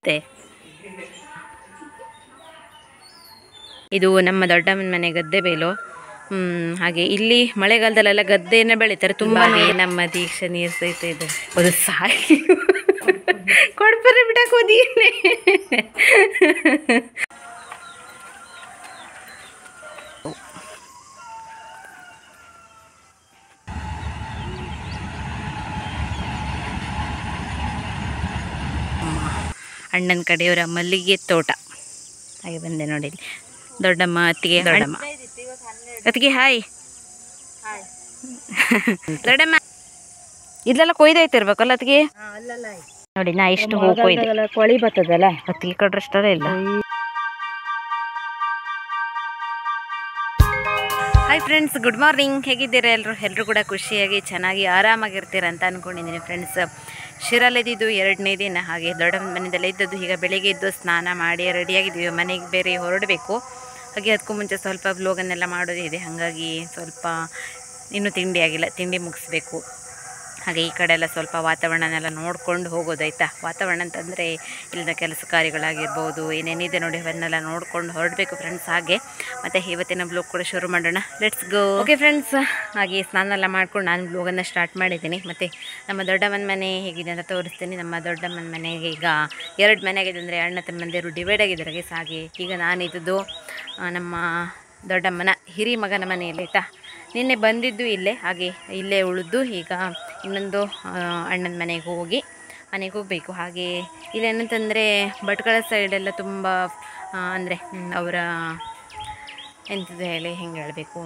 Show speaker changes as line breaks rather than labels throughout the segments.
ಮತ್ತೆ. ಇದು ನಮ್ಮ ದೊಡ್ಡಮ್ಮನ ಮನೆ ಗದ್ದೆ ಬೇಲು. ಹಾಗೆ ಇಲ್ಲಿ ಮಳೆಗಾಲದಲ್ಲೆಲ್ಲ ಗದ್ದೆಯನ್ನ ಬೆಳಿತಾರೆ ತುಂಬಾ. ನಮ್ಮ ದೀಕ್ಷಾ ನೀರು ಸಹಿತ ಇದೆ. ಅದು ಸಾಯಿ ಕೊಡ್ಪರೆ ಬಿಡಕ್ಕೆ ಹೋದಿಯೇ. ಅಣ್ಣನ ಕಡೆಯವರ ಮಲ್ಲಿಗೆ ತೋಟ. ಹಾಗೆ ಬಂದೆ ನೋಡಿ, ದೊಡ್ಡಮ್ಮ ಅತ್ತಿಗೆ. ದೊಡ್ಡಮ್ಮ ಅತ್ತಿಗೆ ಹಾಯ್. ದೊಡ್ಡಮ್ಮ ಇದೆಲ್ಲ ಕೊಯ್ದೈತಿರ್ಬೇಕಲ್ಲ ಅತ್ತಿಗೆ. ನೋಡಿ ನಾ ಇಷ್ಟು ಹೂ ಕೊಯ್ದೆ. ಕೊಳಿ ಬರ್ತದಲ್ಲ ಅತ್ತಿಗೆ ಕಡ್ರಷ್ಟೇ ಇಲ್ಲ. Hi friends, good morning. ಹೇಗಿದ್ದೀರಾ ಎಲ್ಲರೂ ಕೂಡ ಖುಷಿಯಾಗಿ ಚೆನ್ನಾಗಿ ಆರಾಮಾಗಿರ್ತೀರ ಅಂತ ಅಂದ್ಕೊಂಡಿದ್ದೀನಿ ಫ್ರೆಂಡ್ಸ್. ಶಿರಲ್ಲಿದ್ದು 2ನೇ ದಿನ. ಹಾಗೆ ದೊಡ್ಡಮ್ಮನ ಮನೆಯಲ್ಲೇ ಇದ್ದದ್ದು. ಈಗ ಬೆಳಿಗ್ಗೆ ಎದ್ದು ಸ್ನಾನ ಮಾಡಿ ರೆಡಿಯಾಗಿದ್ದೀವಿ. ಮನೆಗೆ ಬೇರೆ ಹೊರಡಬೇಕು. ಹಾಗೆ ಅದಕ್ಕೂ ಮುಂಚೆ ಸ್ವಲ್ಪ ವ್ಲಾಗನ್ನೆಲ್ಲ ಮಾಡೋದಿದೆ. ಹಾಗಾಗಿ ಸ್ವಲ್ಪ ಇನ್ನೂ ತಿಂಡಿ ಆಗಿಲ್ಲ, ತಿಂಡಿ ಮುಗಿಸ್ಬೇಕು. ಹಾಗೆ ಈ ಕಡೆ ಎಲ್ಲ ಸ್ವಲ್ಪ ವಾತಾವರಣನೆಲ್ಲ ನೋಡ್ಕೊಂಡು ಹೋಗೋದಾಯ್ತಾ. ವಾತಾವರಣ ಅಂತಂದರೆ ಇಲ್ಲಿನ ಕೆಲಸ ಕಾರ್ಯಗಳಾಗಿರ್ಬೋದು, ಏನೇನಿದೆ ನೋಡಿ ಅವನ್ನೆಲ್ಲ ನೋಡ್ಕೊಂಡು ಹೊರಡಬೇಕು ಫ್ರೆಂಡ್ಸ್. ಹಾಗೆ ಮತ್ತು ಇವತ್ತಿನ ಬ್ಲಾಗ್ ಕೂಡ ಶುರು ಮಾಡೋಣ. Let's go. ಓಕೆ ಫ್ರೆಂಡ್ಸ್, ಹಾಗೆ ಸ್ನಾನ ಎಲ್ಲ ಮಾಡ್ಕೊಂಡು ನಾನು ಬ್ಲಾಗನ್ನು ಸ್ಟಾರ್ಟ್ ಮಾಡಿದ್ದೀನಿ. ಮತ್ತು ನಮ್ಮ ದೊಡ್ಡಮ್ಮನ ಮನೆ ಹೇಗಿದೆ ಅಂತ ತೋರಿಸ್ತೀನಿ. ನಮ್ಮ ದೊಡ್ಡಮ್ಮನ ಮನೆಗೆ ಈಗ 2 ಮನೆ ಆಗಿದೆ. ಅಂದರೆ ಅಣ್ಣ ತಮ್ಮಂದಿರು ಡಿವೈಡ್ ಆಗಿದ್ದಾರೆ. ಹಾಗೆ ಈಗ ನಾನಿದ್ದು ನಮ್ಮ ದೊಡ್ಡಮ್ಮನ ಹಿರಿ ಮಗನ ಮನೆಯಲ್ಲಿ ಆಯಿತಾ. ನಿನ್ನೆ ಬಂದಿದ್ದು ಇಲ್ಲೇ, ಹಾಗೆ ಇಲ್ಲೇ ಉಳಿದು ಈಗ ಇನ್ನೊಂದು ಅಣ್ಣನ ಮನೆಗೆ ಹೋಗಬೇಕು. ಹಾಗೆ ಇಲ್ಲೇನಂತಂದರೆ ಭಟ್ಕಳ ಸೈಡೆಲ್ಲ ತುಂಬ ಅಂದರೆ ಅವರ ಎಂಥದ್ದು ಹೇಳಿ ಹೆಂಗೆ ಹೇಳಬೇಕು,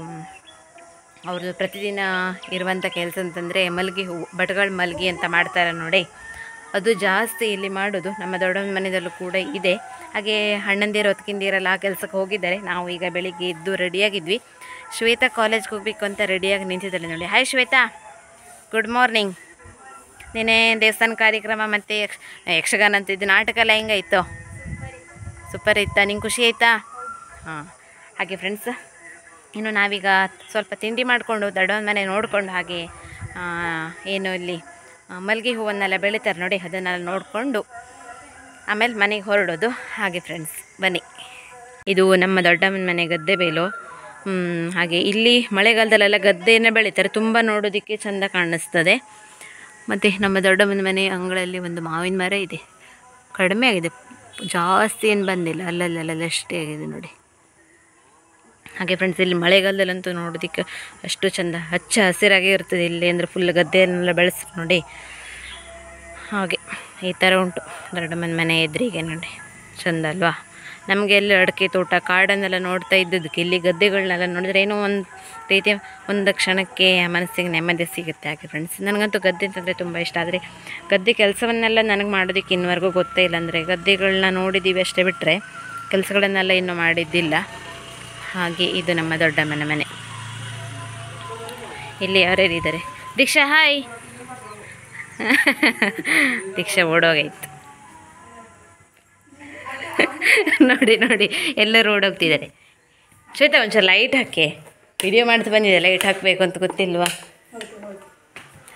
ಅವ್ರದ್ದು ಪ್ರತಿದಿನ ಇರುವಂಥ ಕೆಲಸ ಅಂತಂದರೆ ಮಲ್ಗೆ ಹೂವು, ಭಟ್ಕಳ ಮಲ್ಗೆ ಅಂತ ಮಾಡ್ತಾರೆ ನೋಡಿ, ಅದು ಜಾಸ್ತಿ ಇಲ್ಲಿ ಮಾಡೋದು. ನಮ್ಮ ದೊಡ್ಡಮ್ಮನ ಮನೆಯಲ್ಲೂ ಕೂಡ ಇದೆ. ಹಾಗೆ ಅಣ್ಣಂದಿರು ಹೊತ್ಕಿಂದಿರಲ್ಲ ಆ ಕೆಲಸಕ್ಕೆ ಹೋಗಿದ್ದಾರೆ. ನಾವು ಈಗ ಬೆಳಿಗ್ಗೆ ಎದ್ದು ರೆಡಿಯಾಗಿದ್ವಿ. ಶ್ವೇತಾ ಕಾಲೇಜ್ಗೆ ಹೋಗಬೇಕು ಅಂತ ರೆಡಿಯಾಗಿ ನಿಂತಿದ್ದಾಳೆ ನೋಡಿ. Hi Shweta, good morning. ನೀನೇ ದೇವಸ್ಥಾನ ಕಾರ್ಯಕ್ರಮ ಮತ್ತು ಯಕ್ಷಗಾನ ಅಂತಿದ್ದು ನಾಟಕ ಎಲ್ಲ ಹೆಂಗಾಯಿತು? ಸೂಪರ್ ಇತ್ತಾ? ನಿಂಗೆ ಖುಷಿ ಆಯಿತಾ? ಹಾಂ. ಹಾಗೆ ಫ್ರೆಂಡ್ಸ್, ಇನ್ನು ನಾವೀಗ ಸ್ವಲ್ಪ ತಿಂಡಿ ಮಾಡಿಕೊಂಡು ದೊಡ್ಡವನ ಮನೆ ನೋಡಿಕೊಂಡು, ಹಾಗೆ ಏನು ಇಲ್ಲಿ ಮಲ್ಲಿಗೆ ಹೂವನ್ನೆಲ್ಲ ಬೆಳೀತಾರೆ ನೋಡಿ, ಅದನ್ನೆಲ್ಲ ನೋಡಿಕೊಂಡು ಆಮೇಲೆ ಮನೆಗೆ ಹೊರಡೋದು. ಹಾಗೆ ಫ್ರೆಂಡ್ಸ್ ಬನ್ನಿ. ಇದು ನಮ್ಮ ದೊಡ್ಡಮ್ಮನ ಮನೆ ಗದ್ದೆ ಬೇಲು. ಹಾಗೆ ಇಲ್ಲಿ ಮಳೆಗಾಲದಲ್ಲೆಲ್ಲ ಗದ್ದೆಯನ್ನು ಬೆಳೀತಾರೆ. ತುಂಬ ನೋಡೋದಕ್ಕೆ ಚೆಂದ ಕಾಣಿಸ್ತದೆ. ಮತ್ತು ನಮ್ಮ ದೊಡ್ಡಮ್ಮನ ಮನೆ ಅಂಗಳಲ್ಲಿ ಒಂದು ಮಾವಿನ ಮರ ಇದೆ. ಕಡಿಮೆ ಆಗಿದೆ, ಜಾಸ್ತಿ ಏನು ಬಂದಿಲ್ಲ, ಅಲ್ಲಲ್ಲಲ್ಲ ಅಷ್ಟೇ ಆಗಿದೆ ನೋಡಿ. ಹಾಗೆ ಫ್ರೆಂಡ್ಸ್, ಇಲ್ಲಿ ಮಳೆಗಾಲದಲ್ಲಂತೂ ನೋಡೋದಕ್ಕೆ ಅಷ್ಟು ಚೆಂದ ಹಚ್ಚ ಹಸಿರಾಗೇ ಇರ್ತದೆ. ಇಲ್ಲಿ ಅಂದರೆ ಫುಲ್ ಗದ್ದೆಯನ್ನೆಲ್ಲ ಬೆಳೆಸಿ ನೋಡಿ. ಹಾಗೆ ಈ ಥರ ಉಂಟು ದೊಡ್ಡಮ್ಮನ ಮನೆ ಎದುರಿಗೆ ನೋಡಿ. ಚೆಂದ ಅಲ್ವಾ? ನಮಗೆ ಎಲ್ಲ ಅಡಿಕೆ ತೋಟ ಕಾಡನ್ನೆಲ್ಲ ನೋಡ್ತಾ ಇದ್ದದಕ್ಕೆ ಇಲ್ಲಿ ಗದ್ದೆಗಳನ್ನೆಲ್ಲ ನೋಡಿದ್ರೆ ಏನೋ ಒಂದು ರೀತಿ ಒಂದು ಕ್ಷಣಕ್ಕೆ ಮನಸ್ಸಿಗೆ ನೆಮ್ಮದಿ ಸಿಗುತ್ತೆ. ಹಾಗೆ ಫ್ರೆಂಡ್ಸ್, ನನಗಂತೂ ಗದ್ದೆ ಅಂತಂದರೆ ತುಂಬ ಇಷ್ಟ. ಆದರೆ ಗದ್ದೆ ಕೆಲಸವನ್ನೆಲ್ಲ ನನಗೆ ಮಾಡೋದಕ್ಕೆ ಇನ್ನವರೆಗೂ ಗೊತ್ತೇ ಇಲ್ಲ. ಅಂದರೆ ಗದ್ದೆಗಳನ್ನ ನೋಡಿದ್ದೀವಿ ಅಷ್ಟೇ, ಬಿಟ್ಟರೆ ಕೆಲಸಗಳನ್ನೆಲ್ಲ ಇನ್ನೂ ಮಾಡಿದ್ದಿಲ್ಲ. ಹಾಗೆ ಇದು ನಮ್ಮ ದೊಡ್ಡಮ್ಮನ ಮನೆ. ಇಲ್ಲಿ ಯಾರ್ಯಾರಿದ್ದಾರೆ? ದೀಕ್ಷಾ ಹಾಯ್. ದೀಕ್ಷಾ ಓಡೋಗಾಯ್ತು ನೋಡಿ ನೋಡಿ, ಎಲ್ಲರೂ ಓಡೋಗ್ತಿದ್ದಾರೆ. ಶ್ವೇತಾ ಒಂಚೂರು ಲೈಟ್ ಹಾಕಿ, ವಿಡಿಯೋ ಮಾಡ್ತಾ ಬಂದಿದೆ. ಲೈಟ್ ಹಾಕಬೇಕು ಅಂತ ಗೊತ್ತಿಲ್ವಾ?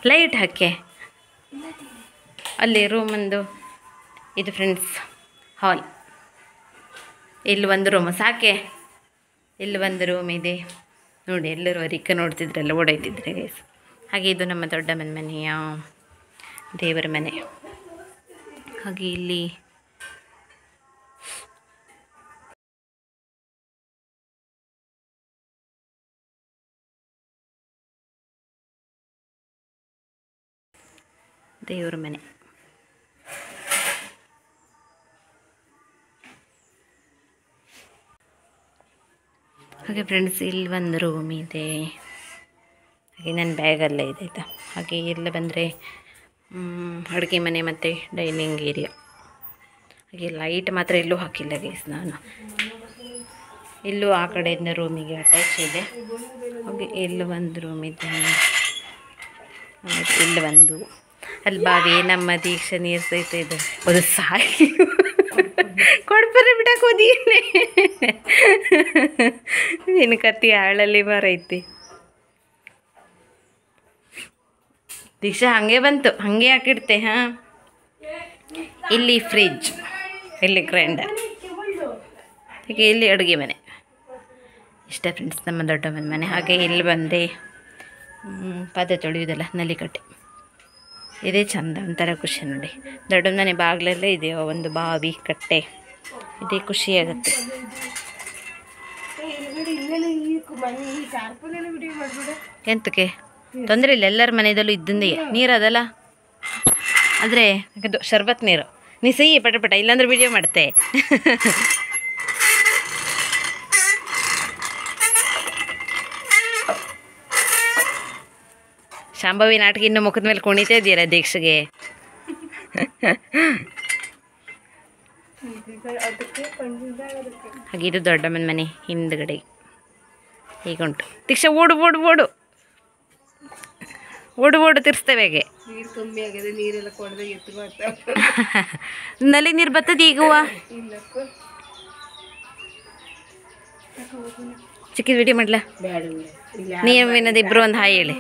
ಲೈಟ್ ಹಾಕಿ ಅಲ್ಲಿ ರೂಮೊಂದು ಇದು ಫ್ರೆಂಡ್ಸ್, ಹಾಲ್. ಇಲ್ಲಿ ಒಂದು ರೂಮ್ ಸಾಕೆ, ಇಲ್ಲಿ ಒಂದು ರೂಮ್ ಇದೆ ನೋಡಿ. ಎಲ್ಲರೂ ಅರಿಕ ನೋಡ್ತಿದ್ರಲ್ಲ, ಓಡಾಯ್ತಿದ್ರೆ ಗೈಸ್. ಹಾಗೆ ಇದು ನಮ್ಮ ದೊಡ್ಡಮ್ಮನ ಮನೆಯ ದೇವರ ಮನೆ. ಹಾಗೆ ಇಲ್ಲಿ ದೇವರ ಮನೆ. ಹಾಗೆ ಫ್ರೆಂಡ್ಸ್, ಇಲ್ಲಿ ಒಂದು ರೂಮ್ ಇದೆ. ಹಾಗೆ ನನ್ನ ಬ್ಯಾಗಲ್ಲೇ ಇದೆ ಆಯಿತಾ. ಹಾಗೆ ಎಲ್ಲ ಬಂದರೆ ಅಡುಗೆ ಮನೆ ಮತ್ತು ಡೈನಿಂಗ್ ಏರಿಯಾ. ಹಾಗೆ ಲೈಟ್ ಮಾತ್ರ ಎಲ್ಲೂ ಹಾಕಿಲ್ಲ ಗೈಸ್ ನಾನು. ಇಲ್ಲೂ ಆ ಕಡೆಯಿಂದ ರೂಮಿಗೆ ಅಟ್ಯಾಚ್ ಇದೆ. ಹಾಗೆ ಇಲ್ಲಿ ಒಂದು ರೂಮ್ ಇದೆ, ಇಲ್ಲಿ ಒಂದು ಅಲ್ಲಿ ಬಾವಿ. ನಮ್ಮ ದೀಕ್ಷಾ ನೀರು ಸಹಿತ ಇದೆ. ಅದು ಸಾಯಿ ಕೊಡ್ಪರೆ ಬಿಡಕ್ಕೆ ಹೋದಿಯೇ. ನಿನ್ನ ಕತ್ತಿ ಆಳಲ್ಲಿ ಬರೈತಿ. ದೀಕ್ಷಾ ಹಾಗೆ ಬಂತು, ಹಾಗೆ ಹಾಕಿಡ್ತೆ. ಹಾಂ, ಇಲ್ಲಿ ಫ್ರಿಜ್ ಇಲ್ಲಿ ಗ್ರೈಂಡರ್, ಈಗ ಇಲ್ಲಿ ಅಡುಗೆ ಮನೆ. ಇಷ್ಟ ಫ್ರೆಂಡ್ಸ್ ನಮ್ಮ ದೊಡ್ಡಮ್ಮನ ಮನೆ. ಹಾಗೆ ಇಲ್ಲಿ ಬಂದೆ ಪಾತ್ರೆ ತೊಳೆಯೋದಲ್ಲ ನಲಿಕಟ್ಟೆ, ಇದೇ ಚಂದ, ಒಂಥರ ಖುಷಿ ನೋಡಿ. ದೊಡ್ಡಮ್ಮನ ಮನೆ ಬಾಗಿಲಲ್ಲೇ ಇದೆಯೋ ಒಂದು ಬಾವಿ ಕಟ್ಟೆ, ಇದೇ ಖುಷಿಯಾಗುತ್ತೆ. ಎಂತಕ್ಕೆ ತೊಂದರೆ ಇಲ್ಲ, ಎಲ್ಲರ ಮನೆಯಲ್ಲೂ ಇದ್ದಂದೇ ನೀರದಲ್ಲ. ಆದರೆ ಅದು ಶರ್ಬತ್ ನೀರು, ನೀ ಸಿಹಿ ಪಟ ಪಟ, ಇಲ್ಲಾಂದ್ರೆ ವಿಡಿಯೋ ಮಾಡ್ತೆ. ಶಾಂಭವಿ ನಾಟಕ ಇನ್ನು ಮುಖದ ಮೇಲೆ ಕುಣಿತಾ ಇದ್ದೀರಾ ದೀಕ್ಷೆಗೆ. ಹಾಗೆ ಇದು ದೊಡ್ಡಮ್ಮನ ಮನೆ ಹಿಂದ್ಗಡೆ ಹೀಗುಂಟು. ದೀಕ್ಷಾ ಓಡು ಓಡು ಓಡು ಓಡು ಓಡು ತಿರ್ಸ್ತೇವೆ ಹೇಗೆ. ನಲ್ಲಿ ನೀರು ಬರ್ತದೆ ಈಗ ಚಿಕ್ಕಿದ ವಿಡಿಯೋ ಮಾಡ್ಲಾ? ನೀವಿನದು ಇಬ್ರು ಒಂದು ಹಾಯ್ ಹೇಳಿ.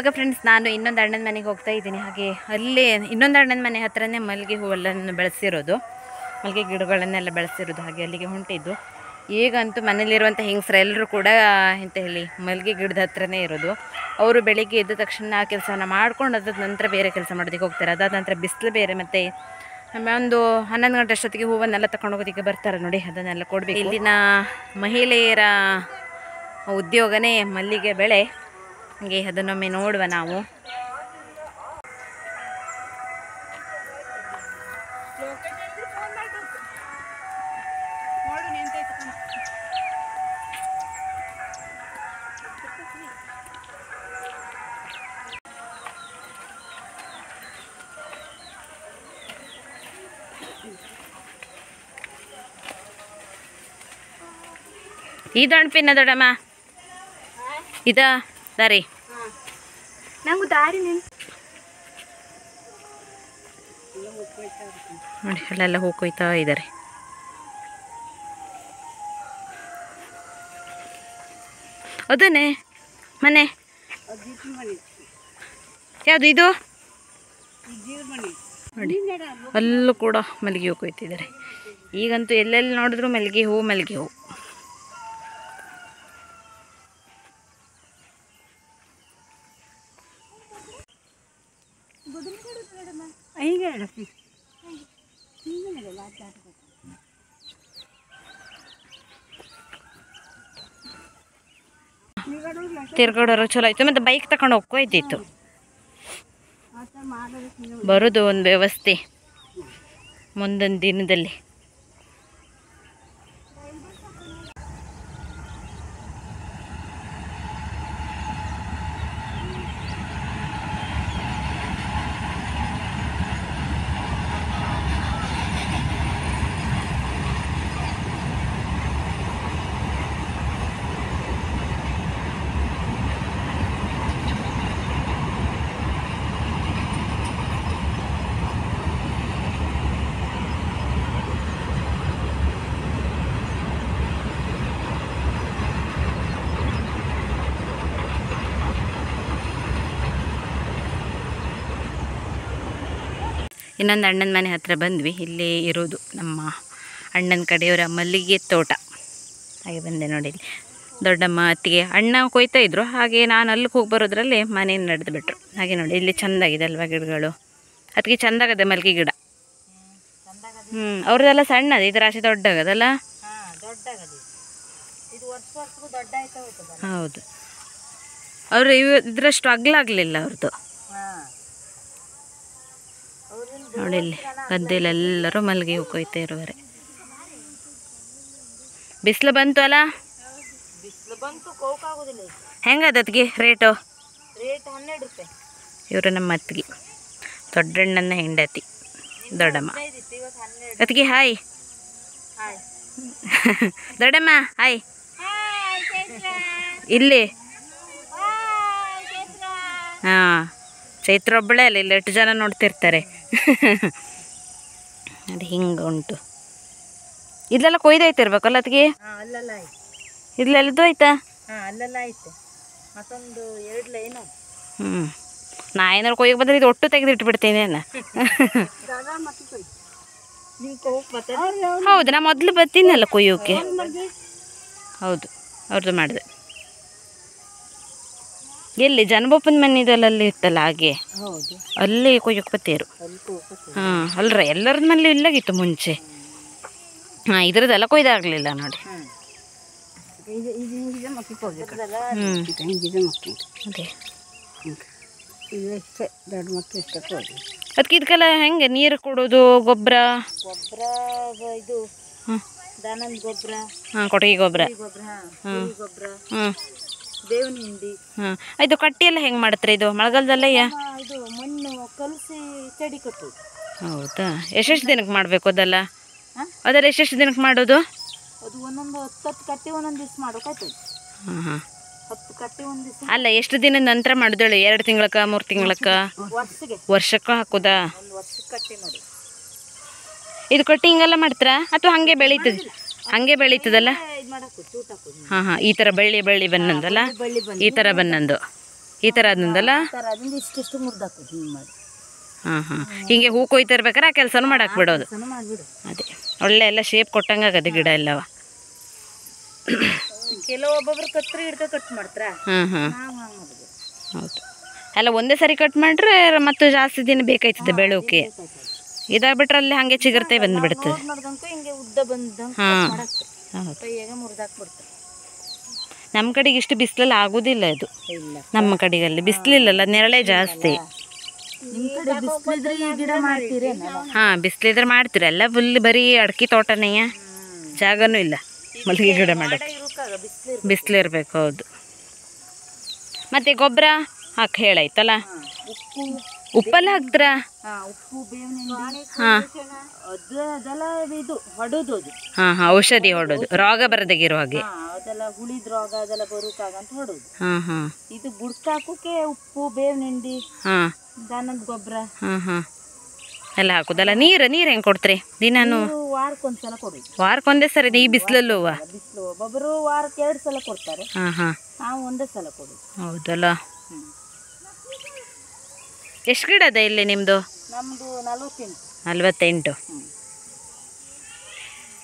ಆಗ ಫ್ರೆಂಡ್ಸ್ ನಾನು ಇನ್ನೊಂದು ಅಣ್ಣನ ಮನೆಗೆ ಹೋಗ್ತಾ ಇದ್ದೀನಿ. ಹಾಗೆ ಅಲ್ಲಿ ಇನ್ನೊಂದು ಅಣ್ಣನ ಮನೆ ಹತ್ರನೇ ಮಲ್ಲಿಗೆ ಹೂವೆಲ್ಲನ್ನು ಬೆಳೆಸಿರೋದು, ಮಲ್ಲಿಗೆ ಗಿಡಗಳನ್ನೆಲ್ಲ ಬೆಳೆಸಿರೋದು. ಹಾಗೆ ಅಲ್ಲಿಗೆ ಹೊಂಟಿದ್ದು. ಈಗಂತೂ ಮನೇಲಿರುವಂಥ ಹೆಂಗಸ್ರು ಎಲ್ಲರೂ ಕೂಡ ಎಂತ ಹೇಳಿ ಮಲ್ಲಿಗೆ ಗಿಡದ ಹತ್ರನೇ ಇರೋದು. ಅವರು ಬೆಳಿಗ್ಗೆ ಎದ್ದ ತಕ್ಷಣ ಆ ಕೆಲಸವನ್ನು ಮಾಡ್ಕೊಂಡು ಅದಾದ ನಂತರ ಬೇರೆ ಕೆಲಸ ಮಾಡೋದಕ್ಕೆ ಹೋಗ್ತಾರೆ. ಅದಾದ ನಂತರ ಬಿಸಿಲು ಬೇರೆ, ಮತ್ತು ಒಂದು 11 ಗಂಟೆ ಅಷ್ಟೊತ್ತಿಗೆ ಹೂವನ್ನೆಲ್ಲ ತಗೊಂಡು ಹೋಗೋದಕ್ಕೆ ಬರ್ತಾರೆ ನೋಡಿ, ಅದನ್ನೆಲ್ಲ ಕೊಡಬೇಕು. ಇಲ್ಲಿನ ಮಹಿಳೆಯರ ಉದ್ಯೋಗನೇ ಮಲ್ಲಿಗೆ ಬೆಳೆ. ಹಾಗೆ ಅದನ್ನೊಮ್ಮೆ ನೋಡುವ ನಾವು. ಇದಣ್ಪಿನ ದೊಡ್ಡಮ್ಮ ಇದ ದಾರಿ ನಂಗೂ ದಾರಿ ನೋಡಿ, ಅಲ್ಲೆಲ್ಲ ಹೋಗ್ಕೊಯ್ತಾ ಇದ್ದಾರೆ. ಅದನ್ನೇ ಮನೆ ಯಾವುದು ಇದು ನೋಡಿ, ಅಲ್ಲೂ ಕೂಡ ಮಲ್ಲಿಗೆ ಹೂ ಕೊಯ್ತಿದ್ದಾರೆ. ಈಗಂತೂ ಎಲ್ಲೆಲ್ಲಿ ನೋಡಿದ್ರು ಮಲ್ಲಿಗೆ ಹೂ ಮಲ್ಲಿಗೆ ಹೂ. ತಿರ್ಗಾಡೋರು ಚಲೋ ಆಯ್ತು. ಮತ್ತೆ ಬೈಕ್ ತಗೊಂಡು ಹೋಗ್ಕೋಯ್ತಿತ್ತು. ಬರೋದು ಒಂದು ವ್ಯವಸ್ಥೆ ಮುಂದೊಂದು ದಿನದಲ್ಲಿ. ಇನ್ನೊಂದು ಅಣ್ಣನ ಮನೆ ಹತ್ರ ಬಂದ್ವಿ. ಇಲ್ಲೇ ಇರೋದು ನಮ್ಮ ಅಣ್ಣನ ಕಡೆಯವರ ಮಲ್ಲಿಗೆ ತೋಟ. ಹಾಗೆ ಬಂದೆ ನೋಡಿ, ಇಲ್ಲಿ ದೊಡ್ಡಮ್ಮ ಅತ್ತಿಗೆ ಅಣ್ಣ ಕೊಯ್ತಾ ಇದ್ರು. ಹಾಗೆ ನಾನು ಅಲ್ಲಿಗೆ ಹೋಗಿ ಬರೋದ್ರಲ್ಲಿ ಮನೇನ ನಡೆದು ಬಿಟ್ರು. ಹಾಗೆ ನೋಡಿ, ಇಲ್ಲಿ ಚೆಂದಾಗಿದೆ ಅಲ್ವಾ ಗಿಡಗಳು. ಅದಕ್ಕೆ ಚೆಂದಾಗದೆ ಮಲ್ಲಿಗೆ ಗಿಡ. ಅವ್ರದ್ದೆಲ್ಲ ಸಣ್ಣದು, ಇದು ರಾಶಿ ದೊಡ್ಡಾಗದಲ್ಲ. ಹೌದು, ಅವರು ಇದ್ರಷ್ಟು ಅಗ್ಲಾಗಲಿಲ್ಲ ಅವ್ರದ್ದು. ನೋಡಿ ಇಲ್ಲಿ ಗದ್ದೆಲೆಲ್ಲರೂ ಮಲ್ಲಿಗೆ ಹೂ ಕೊಯ್ತಾ ಇರುವರೆ. ಬಿಸಿಲು ಬಂತು ಅಲ್ಲ, ಹೆಂಗದ ಅದಕ್ಕೆ ರೇಟು? 12 ರೂಪಾಯಿ. ಇವರು ನಮ್ಮ ಅತ್ತಿಗೆ, ದೊಡ್ಡಣ್ಣನ ಹೆಂಡತಿ ದೊಡ್ಡಮ್ಮ. ಅದಕ್ಕೆ ಹಾಯ್ ದೊಡ್ಡಮ್ಮ ಹಾಯ್. ಇಲ್ಲಿ ಹಾಂ, ಚೈತ್ರ ಒಬ್ಬಳೇ ಅಲ್ಲ, ಇಲ್ಲಿ 8 ಜನ ನೋಡ್ತಿರ್ತಾರೆ. ಅದು ಹಿಂಗೆ ಉಂಟು. ಇಲ್ಲೆಲ್ಲ ಕೊಯ್ದಾಯ್ತಿರ್ಬೇಕಲ್ಲ ಅದಕ್ಕೆ? ಇಲ್ಲೆಲ್ಲದು ಆಯ್ತಾ? ಅಲ್ಲೆಲ್ಲ ಆಯ್ತು.
ಮತ್ತೊಂದು 2 ಲೈನ್.
ನಾ ಏನಾರು ಕೊಯ್ಯಕ್ಕೆ ಬಂದ್ರೆ ಇದು ಒಟ್ಟು ತೆಗೆದಿಟ್ಬಿಡ್ತೀನಿ ಹೌದು. ನಾ ಮೊದಲು ಬರ್ತೀನಲ್ಲ ಕೊಯ್ಯೋಕೆ. ಹೌದು, ಅವ್ರದ್ದು ಮಾಡಿದೆ. ಎಲ್ಲಿ ಜನಬೊಪ್ಪನ ಮನೆದಲ್ಲ, ಅಲ್ಲಿ ಇತ್ತಲ್ಲ ಹಾಗೆ, ಅಲ್ಲಿ ಕೊಯ್ಯೋಕೆ ಬತ್ತೀರು. ಹಾಂ, ಅಲ್ರ ಎಲ್ಲರದ ಮನೇಲಿ ಇಲ್ಲಾಗಿತ್ತು ಮುಂಚೆ. ಹಾಂ, ಇದ್ರದ್ದೆಲ್ಲ ಕೊಯ್ದಾಗಲಿಲ್ಲ ನೋಡಿ. ಅದಕ್ಕೆ ಇದಕ್ಕೆಲ್ಲ ಹೆಂಗೆ ನೀರು ಕೊಡೋದು? ಗೊಬ್ಬರ
ಇದು ದನದ ಗೊಬ್ಬರ,
ಹಾಂ, ಕೊಟ್ಟಿಗೆ ಗೊಬ್ಬರ,
ಗೊಬ್ಬರ, ಬೇವಿನ ಹಿಂಡಿ.
ಹಾಂ, ಇದು ಕಟ್ಟಿ ಎಲ್ಲ ಹೆಂಗೆ ಮಾಡ್ತಾರೆ? ಇದು ಮಳೆಗಾಲದಲ್ಲೇ
ಇದು ಮಣ್ಣು ಕಲಸಿ ಚಡಿ ಕಟ್ಟೋದು.
ಹೌದಾ? ಎಷ್ಟೆಷ್ಟು ದಿನಕ್ಕೆ ಮಾಡಬೇಕು ಅದೆಲ್ಲ? ಅದೆಲ್ಲ ಎಷ್ಟೆಷ್ಟು ದಿನಕ್ಕೆ ಮಾಡೋದು?
ಅದು ಒಂದೊಂದು 10 ಕಟ್ಟಿ ಒಂದೊಂದು ದಿವ್ಸ ಮಾಡೋಕಾಯ್ತದೆ.
ಹಾಂ ಹಾಂ.
10 ಕಟ್ಟಿ ಒಂದು ದಿವಸ.
ಅಲ್ಲ, ಎಷ್ಟು ದಿನದ ನಂತರ ಮಾಡಿದಳು? 2 ತಿಂಗಳಕ್ಕ, 3 ತಿಂಗಳಕ್ಕ, ವರ್ಷಕ್ಕೆ ಹಾಕೋದಾ?
ಒಂದು ವರ್ಷಕ್ಕೆ ಕಟ್ಟಿ ಮಾಡಿ.
ಇದು ಕಟ್ಟಿ ಹಿಂಗೆಲ್ಲ ಮಾಡ್ತಾರಾ ಅಥವಾ ಹಾಗೆ ಬೆಳೀತದೆ? ಹಾಗೆ ಬೆಳೀತದಲ್ಲ? ಹಾಂ ಹಾಂ. ಈ ಥರ ಬಳ್ಳಿ ಬಳ್ಳಿ ಬನ್ನಂದಲ್ಲ, ಈ ಥರ ಬನ್ನಂದು, ಈ ಥರ ಅದಂದಲ್ಲ.
ಇಷ್ಟಿಷ್ಟು ಮುರಿದಾಕೋದು ಹಿಂಗೆ ಮಾಡಿ.
ಹಾಂ ಹಾಂ. ಹಿಂಗೆ ಹೂ ಕೊಯ್ತಾ ಇರ್ಬೇಕಾರೆ ಆ ಕೆಲಸನೂ ಮಾಡಕ್ಕೆ ಬಿಡೋದು. ಅದೇ ಒಳ್ಳೆ ಎಲ್ಲ ಶೇಪ್ ಕೊಟ್ಟಂಗೆ ಆಗದೆ ಗಿಡ ಎಲ್ಲವ.
ಕೆಲವೊಬ್ಬೊಬ್ರು ಕತ್ರಿ ಹಿಡ್ಕ ಕಟ್ ಮಾಡ್ತಾರ.
ಹಾಂ ಹಾಂ. ಹೌದು. ಅಲ್ಲ, ಒಂದೇ ಸರಿ ಕಟ್ ಮಾಡ್ರೆ ಮತ್ತು ಜಾಸ್ತಿ ದಿನ ಬೇಕಾಯ್ತದೆ ಬೆಳೋಕೆ. ಇದಾಗ್ಬಿಟ್ರೆ ಅಲ್ಲಿ ಹಾಗೆ ಚಿಗುರ್ತೆ ಬಂದುಬಿಡ್ತದೆ.
ಹಿಂಗೆ ಉದ್ದ ಬಂದಂಗೆ
ಹಾಂ,
ಹೌದು. ಕೈಯಾಗ ಮುರಿದಾಕ್ಬಿಡ್ತಾರೆ.
ನಮ್ಮ ಕಡೆಗೆ ಇಷ್ಟು ಬಿಸಿಲಲ್ಲಿ ಆಗೋದಿಲ್ಲ ಇದು. ನಮ್ಮ ಕಡೆಗಲ್ಲಿ ಬಿಸಿಲಿಲ್ಲಲ್ಲ, ನೆರಳೆ ಜಾಸ್ತಿ. ಹಾಂ, ಬಿಸಿಲಿದ್ರೆ ಮಾಡ್ತೀರ. ಎಲ್ಲ ಫುಲ್ ಬರೀ ಅಡಿಕೆ ತೋಟನೆಯ, ಜಾಗನೂ ಇಲ್ಲ ಮಲ್ಲಿಗೆ ಗಿಡ ಮಾಡೋಕ್ಕೆ. ಬಿಸಿಲಿರ್ಬೇಕು. ಹೌದು. ಮತ್ತೆ ಗೊಬ್ಬರ ಹಾಕಿ ಹೇಳಾಯ್ತಲ್ಲ. ಉಪ್ಪೆಲ್ಲ ಹಾಕ್ತೀರಾ?
ಉಪ್ಪು, ಬೇವಿನ
ಹಾಂ,
ಅದೆಲ್ಲ ಇದು ಹೊಡೋದು. ಅದು
ಹಾಂ ಹಾಂ, ಔಷಧಿ ಹೊಡೋದು, ರೋಗ ಬರದಾಗಿರೋ ಹಾಗೆ.
ಅದೆಲ್ಲ ಹುಳಿದ ರೋಗ ಅದೆಲ್ಲ ಬರೋಕ್ಕಾಗಂತ ಹೊಡೋದು.
ಹಾಂ ಹಾಂ.
ಇದು ಬುಡ್ಕಾಕೋಕೆ ಉಪ್ಪು, ಬೇವಿನ ಹಿಂಡಿ,
ಹಾಂ,
ದನದ ಗೊಬ್ಬರ.
ಹಾಂ ಹಾಂ, ಎಲ್ಲ ಹಾಕೋದಲ್ಲ. ನೀರು ಹೆಂಗೆ ಕೊಡ್ತೀರಿ? ದಿನಾನು
ವಾರಕ್ಕೊಂದ್ಸಲ ಕೊಡೋದು.
ವಾರಕ್ಕೊಂದೇ ಸರಿ? ಈ ಬಿಸಿಲಲ್ಲೂ?
ಬಿಸಿಲು ಒಬ್ಬೊಬ್ಬರು ವಾರಕ್ಕೆ 2 ಸಲ ಕೊಡ್ತಾರೆ.
ಹಾಂ ಹಾಂ.
ನಾವು ಒಂದೇ ಸಲ ಕೊಡೋದು.
ಹೌದಲ್ಲ. ಎಷ್ಟು ಗಿಡ ಅದ ಇಲ್ಲಿ ನಿಮ್ಮದು?
ನಮ್ಮದು 48.
48.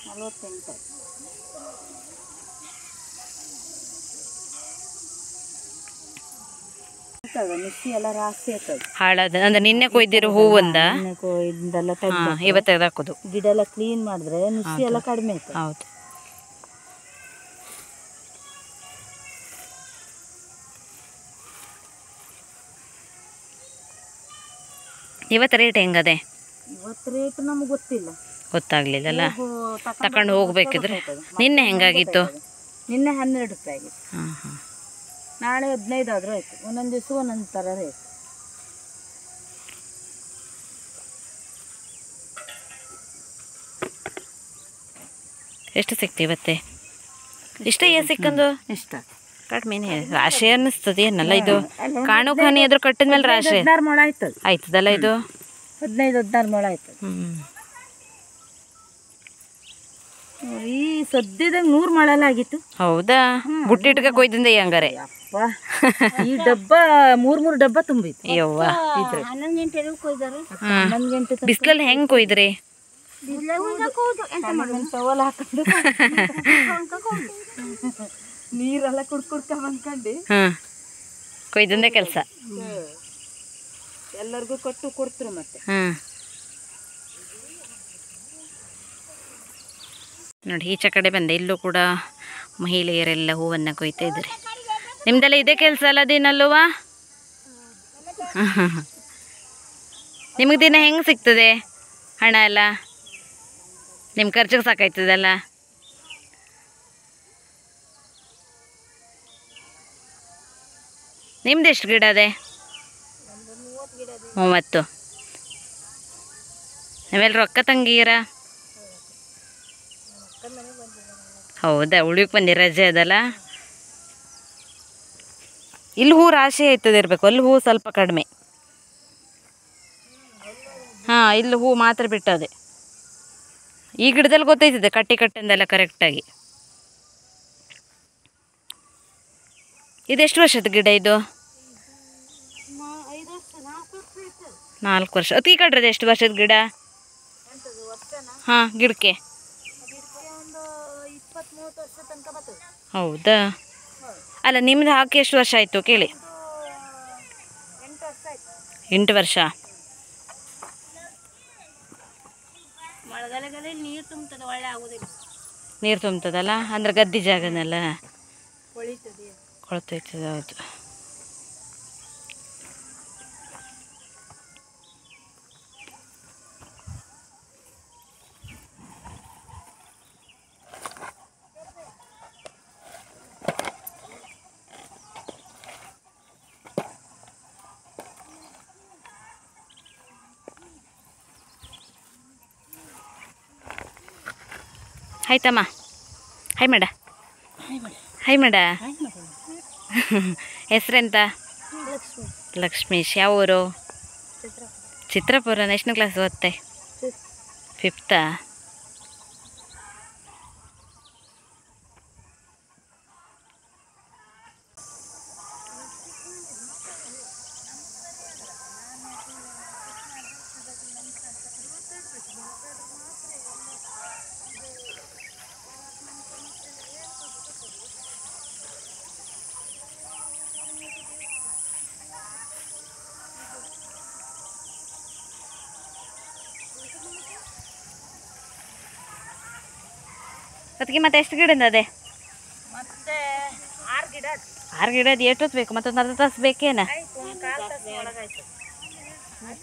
48. ಮಿಕ್ಸಿ ಎಲ್ಲ ರಾಸಿ ಆಗ್ತದೆ.
ಹಾಳಾದ ಅಂದ್ರೆ ನಿನ್ನೆ ಕೊಯ್ದಿರೋ ಹೂವಂದ
ಇದೆಲ್ಲ
ಇವತ್ತು ತೆಗೆದಾಕೋದು.
ಗಿಡ ಎಲ್ಲ ಕ್ಲೀನ್ ಮಾಡಿದ್ರೆ ಮಿಕ್ಸಿ ಎಲ್ಲ ಕಡಿಮೆ ಆಯ್ತು.
ಹೌದು. ಇವತ್ತು ರೇಟ್ ಹೆಂಗದೆ?
ಇವತ್ತು ರೇಟ್ ನಮಗೆ ಗೊತ್ತಿಲ್ಲ,
ಗೊತ್ತಾಗ್ಲಿಲ್ಲಲ್ಲ. ತಕೊಂಡು ಹೋಗ್ಬೇಕಿದ್ರೆ. ನಿನ್ನೆ ಹೆಂಗಾಗಿತ್ತು?
ನಿನ್ನೆ 12 ರೂಪಾಯಿ ಆಗಿತ್ತು.
ಹಾಂ ಹಾಂ.
ನಾಳೆ 15 ಆದರೂ ಆಯಿತು. ಒಂದೊಂದು ದಿವಸ ಒಂದೊಂದು ಥರ ರೇಟ್.
ಎಷ್ಟು ಸಿಕ್ತಿ ಇವತ್ತೆ? ಇಷ್ಟ ಸಿಕ್ಕಂದು
ಇಷ್ಟ
ಕಡಿಮೆನೇ ರಾಶಿ ಅನ್ನಿಸ್ತದೆ ಏನಲ್ಲ ಇದು? ಕಾಣು ಖಾನಿ ಅದ್ರ ಕಟ್ಟಿದ ಮೇಲೆ ರಾಶಿ
16 ಮೊಳ ಆಯ್ತದ
ಆಯ್ತದಲ್ಲ ಇದು?
15-16 ಮೊಳ ಆಯ್ತದ. ಈ ಸದ್ಯದಾಗ 100 ಮೊಳಲ್ಲ ಆಗಿತ್ತು.
ಹೌದಾ? ಬುಟ್ಟಿಟ್ಕ ಕೊಯ್ದಿಂದ ಹಂಗಾರೆ
ಈ ಡಬ್ಬ 3 ಡಬ್ಬ ತುಂಬಿತ್ತು.
ಯವ್ವ,
11 ಗಂಟೆಗೆ ಕೊಯ್ದಾರೆ. 11 ಗಂಟೆ
ಬಿಸಿಲಲ್ಲಿ ಹೆಂಗ್ ಕೊಯ್ದ್ರಿ?
ಟವಲ್ ಹಾಕೊಂಡು ನೀರೆಲ್ಲ ಕುಡ್ಕ ಬಂದ್ಕೊಂಡು
ಕೊಯ್ದಂದೆ ಕೆಲಸ.
ಎಲ್ಲರಿಗೂ ಕೊಟ್ಟು ಕೊಡ್ತಾರೆ ಮತ್ತೆ.
ನೋಡಿ, ಈಚೆ ಕಡೆ ಬಂದೆ. ಇಲ್ಲೂ ಕೂಡ ಮಹಿಳೆಯರೆಲ್ಲ ಹೂವನ್ನು ಕೊಯ್ತಾ ಇದ್ದಾರೆ. ನಿಮ್ದೆಲ್ಲ ಇದೇ ಕೆಲಸ ಅಲ್ಲ ದಿನಲ್ಲೂವ? ನಿಮಗೆ ದಿನ ಹೆಂಗೆ ಸಿಗ್ತದೆ ಹಣ ಎಲ್ಲ? ನಿಮ್ಮ ಖರ್ಚಿಗೆ ಸಾಕಾಯ್ತದಲ್ಲ? ನಿಮ್ದು ಎಷ್ಟು ಗಿಡ ಅದೇ? 30. ನೀವೆಲ್ಲ ರೊಕ್ಕ ತಂಗೀರ? ಹೌದಾ? ಉಳಿಯೋಕೆ ಬಂದಿ, ರಜೆ ಅದಲ್ಲ? ಇಲ್ಲಿ ಹೂ ರಾಶಿ ಆಯ್ತದೆ ಇರಬೇಕು, ಅಲ್ಲಿ ಹೂ ಸ್ವಲ್ಪ ಕಡಿಮೆ. ಹಾಂ, ಇಲ್ಲಿ ಹೂ ಮಾತ್ರ ಬಿಟ್ಟದೆ. ಈ ಗಿಡದಲ್ಲಿ ಗೊತ್ತೈತದೆ ಕಟ್ಟಿಂದೆಲ್ಲ ಕರೆಕ್ಟಾಗಿ. ಇದೆಷ್ಟು ವರ್ಷದ ಗಿಡ ಇದು? 4 ವರ್ಷ. ಅತಿ ಕಡ್ರದ್ದು ಎಷ್ಟು ವರ್ಷದ ಗಿಡ? ಹಾಂ, ಗಿಡಕ್ಕೆ ಹೌದಾ? ಅಲ್ಲ, ನಿಮ್ದು ಹಾಕಿ ಎಷ್ಟು ವರ್ಷ ಆಯಿತು ಕೇಳಿ? 8 ವರ್ಷ.
ಮಳೆಗಾಲದಲ್ಲಿ ನೀರು ತುಂಬುತ್ತದೆ, ಒಳ್ಳೆ ಆಗೋದಿಲ್ಲ.
ನೀರು ತುಂಬ್ತದಲ್ಲ, ಅಂದ್ರೆ ಗದ್ದೆ ಜಾಗನಲ್ಲ, ಕೊಳ್ತೋಯ್ತದೆ. ಹೌದು. ಆಯ್ತಮ್ಮ. ಹಾಯ್ ಮೇಡ. ಹಾಯ್ ಮೇಡ. ಹೆಸ್ರೆಂತ? ಲಕ್ಷ್ಮೀಶ್. ಯಾವ ಊರು? ಚಿತ್ರಪುರ. ಎಷ್ಟನೇ ಕ್ಲಾಸ್ ಓದ್ತೆ? 5th. ಅದಕ್ಕೆ ಮತ್ತೆ ಎಷ್ಟು ಗಿಡದ ಅದೇ?
ಮತ್ತೆ 6 ಗಿಡ.
6 ಗಿಡದ ಎಷ್ಟೊತ್ತು ಬೇಕು? ಮತ್ತೊಂದು ಅರ್ಧ ತಾಸು ಬೇಕೇನ?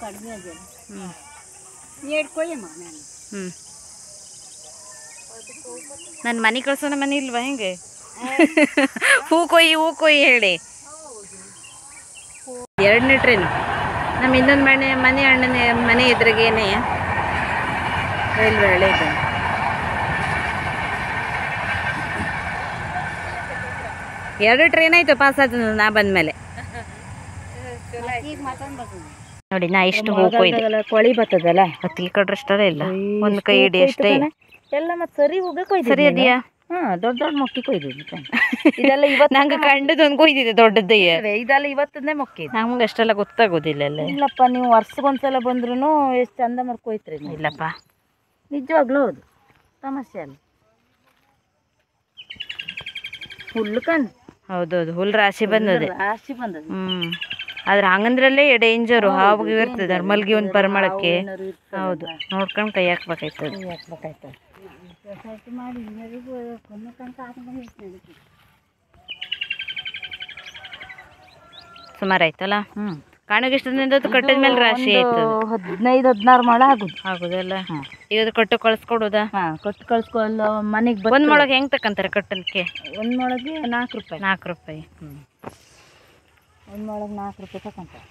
ಕಡಿಮೆ ಅದೇ.
ಹ್ಞೂ
ನಾನು
ನನ್ನ ಮನೆ ಕಳ್ಸೋಣ. ಮನೆ ಇಲ್ವಾ ಹೆಂಗೆ? ಹೂ ಕೊಯ್ಯಿ ಹೇಳಿ. 2ನೇ ಟ್ರೈನು. ನಮ್ಮ ಇನ್ನೊಂದು ಮನೆ ಅಣ್ಣನ ಮನೆ ಎದುರಿಗೇನೆ ರೈಲ್ವೆ ಹಳೆ ಇದೆ. ಎರಡು ಟ್ರೈನ್ ಆಯಿತು ಪಾಸ್ ಆಯ್ತು ನಾ ಬಂದಮೇಲೆ. ನೋಡಿ, ನಾ ಇಷ್ಟು ಹೂ ಕೊಯ್ದೆ.
ಕೊಳಿ ಬರ್ತದಲ್ಲ,
ಹತ್ತಿ ಕಡ್ರಷ್ಟೇ ಇಲ್ಲ, ಒಂದು ಕೈ ಹಿಡಿ ಅಷ್ಟೇ
ಎಲ್ಲ. ಮತ್ತೆ ಸರಿ ಹೋಗ ಕೊಯ್ದು.
ಸರಿ ಅದೆಯಾ?
ದೊಡ್ಡ ಮೊಕ್ಕಿ ಕೊಯ್ದಿದ್ದು. ಇದೆಲ್ಲ ಇವತ್ತು
ನಂಗೆ ಕಂಡದೊಂದು ಕೊಯ್ದಿದೆ ದೊಡ್ಡದೇ.
ಇದೆಲ್ಲ ಇವತ್ತನ್ನೇ ಮೊಕ್ಕಿ.
ನಮ್ಗೆ ಅಷ್ಟೆಲ್ಲ ಗೊತ್ತಾಗೋದಿಲ್ಲ ಅಲ್ಲ.
ಇಲ್ಲಪ್ಪ, ನೀವು ವರ್ಷಗೊಂದ್ಸಲ ಬಂದ್ರು ಎಷ್ಟು ಚಂದ ಮಾಡಿ ಕೊಯ್ತ್ರಿ.
ಇಲ್ಲಪ್ಪ,
ನಿಜವಾಗ್ಲೂ ಹೌದು, ಸಮಸ್ಯೆ ಅಲ್ಲ. ಹುಲ್ಲು ಕಣ್ಣು.
ಹೌದೌದು, ಹುಲ್ ರಾಶಿ ಬಂದದೆ.
ರಾಶಿ ಬಂದದ.
ಆದ್ರೆ ಹಂಗಂದ್ರಲ್ಲೇ ಡೇಂಜರು. ಹಾವಿಗೆ ಇರ್ತದೆ, ಮಲ್ಗಿ ಒಂದು ಪರಿಮಳಕ್ಕೆ. ಹೌದು, ನೋಡ್ಕೊಂಡು ಕೈ ಹಾಕ್ಬೇಕಾಯ್ತದೆ. ಸುಮಾರು ಆಯ್ತಲ್ಲ. ಕಾಣಿಗೆ ಇಷ್ಟದಿಂದ ಕಟ್ಟಿದ ಮೇಲೆ ರಾಶಿ ಆಯ್ತು.
15-16 ಮೊಳ
ಆಗುದಲ್ಲ. ಈಗ ಅದು ಕಟ್ಟು ಕಳ್ಸ್ಕೊಡೋದಾ?
ಕಟ್ಟು ಕಳ್ಸ್ಕೊಲ್ಲ. ಮನೆಗೆ
ಒಂದ್ ಮೊಳಗೆ ಹೆಂಗ್ ತಕ್ಕಂತಾರೆ ಕಟ್ಟನ್ಕೆ?
1 ಮೊಳಗೆ 4 ರೂಪಾಯಿ.
4 ರೂಪಾಯಿ.
1 ಮೊಳಗೆ 4 ರೂಪಾಯಿ ತಕೊಂತಾರೆ.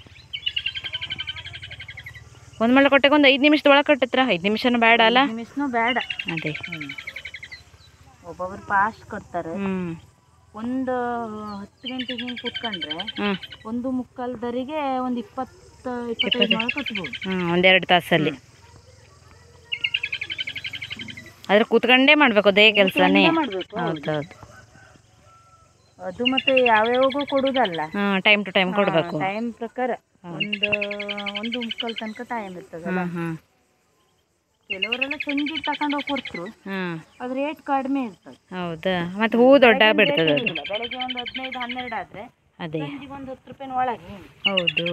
1 ಮೊಳ ಕೊಟ್ಟೆ ಒಂದು 5 ನಿಮಿಷದ ಒಳಗೆ ಕಟ್ಟತ್ರ? 5 ನಿಮಿಷನೂ ಬೇಡ ಅಲ್ಲ?
5 ನಿಮಿಷನೂ ಬೇಡ.
ಅದೇ.
ಒಬ್ಬೊಬ್ರು ಫಾಸ್ಟ್ ಕಟ್ತಾರೆ. ಒಂದು 10 ಗಂಟೆಗೆ ಹಿಂಗೆ ಕೂತ್ಕೊಂಡ್ರೆ 1:45 ಒಂದು 20-25 ಮೊಳ ಕಟ್ಬೋದು.
1-2 ತಾಸಲ್ಲಿ. ಆದ್ರೆ ಕೂತ್ಕೊಂಡೇ ಮಾಡ್ಬೇಕು, ಅದೇ ಕೆಲಸನೇ ಮಾಡ್ಬೇಕು. ಹೌದೌದು.
ಅದು ಮತ್ತೆ ಯಾವ್ಯಾವಾಗೂ ಕೊಡುದಲ್ಲ,
ಟೈಮ್ ಟು ಟೈಮ್ ಕೊಡ್ಬೇಕು.
ಟೈಮ್ ಪ್ರಕಾರ 1:45 ತನಕ ಟೈಮ್ ಇರ್ತದಲ್ಲ. ಕೆಲವರೆಲ್ಲ ಸಂಜೆ ತಗೊಂಡು ಹೋಗಿ ಕೊಡ್ತರು, ಅದ್ರ ರೇಟ್ ಕಡಿಮೆ ಇರ್ತದೆ.
ಹೌದಾ? ಮತ್ತೆ ಹೂ ದೊಡ್ಡ ಬಿಡ್ತದೆ.
ಬೆಳಗ್ಗೆ ಒಂದು 15-12 ಆದ್ರೆ
ಅದೇ
ಸಂಜೆಗೆ ಒಂದು 10 ರೂಪಾಯಿ ಒಳಗೆ.
ಹೌದು.